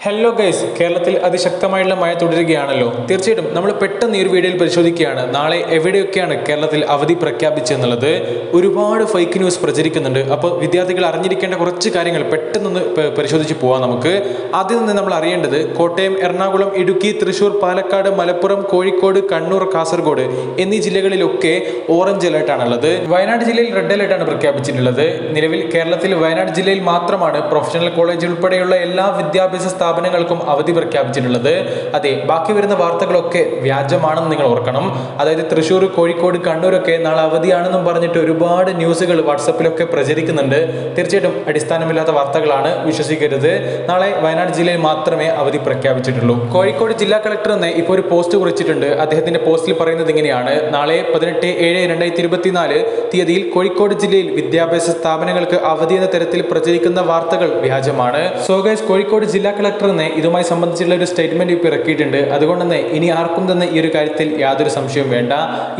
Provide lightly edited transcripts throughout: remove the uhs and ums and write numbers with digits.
Hello guys, കേരളത്തിൽ അതിശക്തമായുള്ള മഴ തുടരുകയാണല്ലോ. തീർച്ചയായിട്ടും നമ്മൾ പെട്ടെന്ന് ഈ ഒരു വീഡിയോയിൽ പരിശോധിക്കുകയാണ് നാളെ എവിടെയൊക്കെയാണ് കേരളത്തിൽ അവധി പ്രഖ്യാപിച്ചെന്നുള്ളത്. ഒരുപാട് ഫേക്ക് ന്യൂസ് പ്രചരിക്കുന്നുണ്ട്. അപ്പോൾ വിദ്യാർത്ഥികൾ അറിഞ്ഞിരിക്കേണ്ട കുറച്ച് കാര്യങ്ങൾ പെട്ടെന്നൊന്ന് പരിശോധിച്ച് പോവാം. നമുക്ക് ആദ്യം നിന്ന് നമ്മൾ അറിയേണ്ടത് കോട്ടയം, എറണാകുളം, ഇടുക്കി, തൃശൂർ, പാലക്കാട്, മലപ്പുറം, കോഴിക്കോട്, കണ്ണൂർ, കാസർഗോഡ് എന്നീ ജില്ലകളിലൊക്കെ ഓറഞ്ച് അലേർട്ടാണുള്ളത്. വയനാട് ജില്ലയിൽ റെഡ് അലേർട്ടാണ് പ്രഖ്യാപിച്ചിട്ടുള്ളത്. നിലവിൽ കേരളത്തിൽ വയനാട് ജില്ലയിൽ മാത്രമാണ് പ്രൊഫഷണൽ കോളേജ് ഉൾപ്പെടെയുള്ള എല്ലാ വിദ്യാഭ്യാസ സ്ഥാപനങ്ങൾക്കും അവധി പ്രഖ്യാപിച്ചിട്ടുള്ളത്. അതെ, ബാക്കി വരുന്ന വാർത്തകളൊക്കെ വ്യാജമാണെന്ന് നിങ്ങൾ ഓർക്കണം. അതായത് തൃശ്ശൂർ, കോഴിക്കോട്, കണ്ണൂരൊക്കെ നാളെ അവധിയാണെന്നും പറഞ്ഞിട്ട് ഒരുപാട് ന്യൂസുകൾ വാട്സപ്പിലൊക്കെ പ്രചരിക്കുന്നുണ്ട്. തീർച്ചയായിട്ടും അടിസ്ഥാനമില്ലാത്ത വാർത്തകളാണ്, വിശ്വസിക്കരുത്. നാളെ വയനാട് ജില്ലയിൽ മാത്രമേ അവധി പ്രഖ്യാപിച്ചിട്ടുള്ളൂ. കോഴിക്കോട് ജില്ലാ കളക്ടർ എന്ന് ഇപ്പോൾ ഒരു പോസ്റ്റ് കുറിച്ചിട്ടുണ്ട്. അദ്ദേഹത്തിന്റെ പോസ്റ്റിൽ പറയുന്നത് ഇങ്ങനെയാണ്: നാളെ 18/7/2024 തീയതിയിൽ കോഴിക്കോട് ജില്ലയിൽ വിദ്യാഭ്യാസ സ്ഥാപനങ്ങൾക്ക് അവധി എന്ന തരത്തിൽ പ്രചരിക്കുന്ന വാർത്തകൾ വ്യാജമാണ്. സോ ഗൈസ്, കോഴിക്കോട് ജില്ലാ കളക്ടർ ഇതുമായി സംബന്ധിച്ചുള്ള ഒരു സ്റ്റേറ്റ്മെന്റ് ഇപ്പോൾ ഇറക്കിയിട്ടുണ്ട്. അതുകൊണ്ട് തന്നെ ഇനി ആർക്കും തന്നെ ഈ ഒരു കാര്യത്തിൽ യാതൊരു സംശയവും വേണ്ട.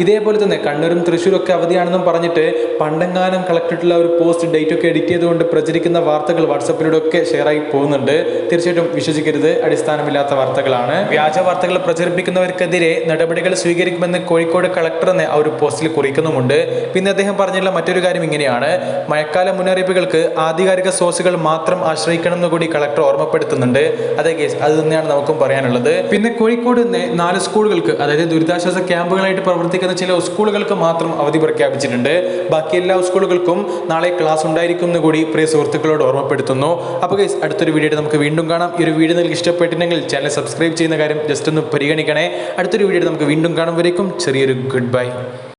ഇതേപോലെ തന്നെ കണ്ണൂരും തൃശ്ശൂരും ഒക്കെ അവധിയാണെന്നും പറഞ്ഞിട്ട് പണ്ടെങ്ങാനും കളക്ടറിട്ടുള്ള ഒരു പോസ്റ്റ് ഡേറ്റ് ഒക്കെ എഡിറ്റ് ചെയ്തുകൊണ്ട് പ്രചരിക്കുന്ന വാർത്തകൾ വാട്സപ്പിലൂടെ ഒക്കെ ഷെയർ ആയി പോകുന്നുണ്ട്. തീർച്ചയായിട്ടും വിശ്വസിക്കരുത്, അടിസ്ഥാനമില്ലാത്ത വാർത്തകളാണ്. വ്യാജ വാർത്തകൾ പ്രചരിപ്പിക്കുന്നവർക്കെതിരെ നടപടികൾ സ്വീകരിക്കുമെന്ന് കോഴിക്കോട് കളക്ടർ എന്ന ആ ഒരു പോസ്റ്റിൽ കുറിക്കുന്നുമുണ്ട്. പിന്നെ അദ്ദേഹം പറഞ്ഞിട്ടുള്ള മറ്റൊരു കാര്യം ഇങ്ങനെയാണ്: മഴക്കാല മുന്നറിയിപ്പുകൾക്ക് ആധികാരിക സോഴ്സുകൾ മാത്രം ആശ്രയിക്കണം എന്ന് കൂടി കളക്ടർ ഓർമ്മപ്പെടുത്തുന്നുണ്ട്. അതെ കേസ്, അത് തന്നെയാണ് നമുക്കും പറയാനുള്ളത്. പിന്നെ കോഴിക്കോട് തന്നെ 4 സ്കൂളുകൾക്ക്, അതായത് ദുരിതാശ്വാസ ക്യാമ്പുകളായിട്ട് പ്രവർത്തിക്കുന്ന ചില സ്കൂളുകൾക്ക് മാത്രം അവധി പ്രഖ്യാപിച്ചിട്ടുണ്ട്. ബാക്കി എല്ലാ സ്കൂളുകൾക്കും നാളെ ക്ലാസ് ഉണ്ടായിരിക്കും എന്ന് കൂടി പ്രിയ സുഹൃത്തുക്കളോട് ഓർമ്മപ്പെടുത്തുന്നു. അപ്പോൾ കേസ്, അടുത്തൊരു വീഡിയോ നമുക്ക് വീണ്ടും കാണാം. ഈ ഒരു വീഡിയോ നിങ്ങൾക്ക് ഇഷ്ടപ്പെട്ടിട്ടുണ്ടെങ്കിൽ ചാനൽ സബ്സ്ക്രൈബ് ചെയ്യുന്ന കാര്യം ജസ്റ്റ് ഒന്ന് പരിഗണിക്കണേ. അടുത്തൊരു വീഡിയോ നമുക്ക് വീണ്ടും കാണുമ്പോഴേക്കും ചെറിയൊരു ഗുഡ് ബൈ.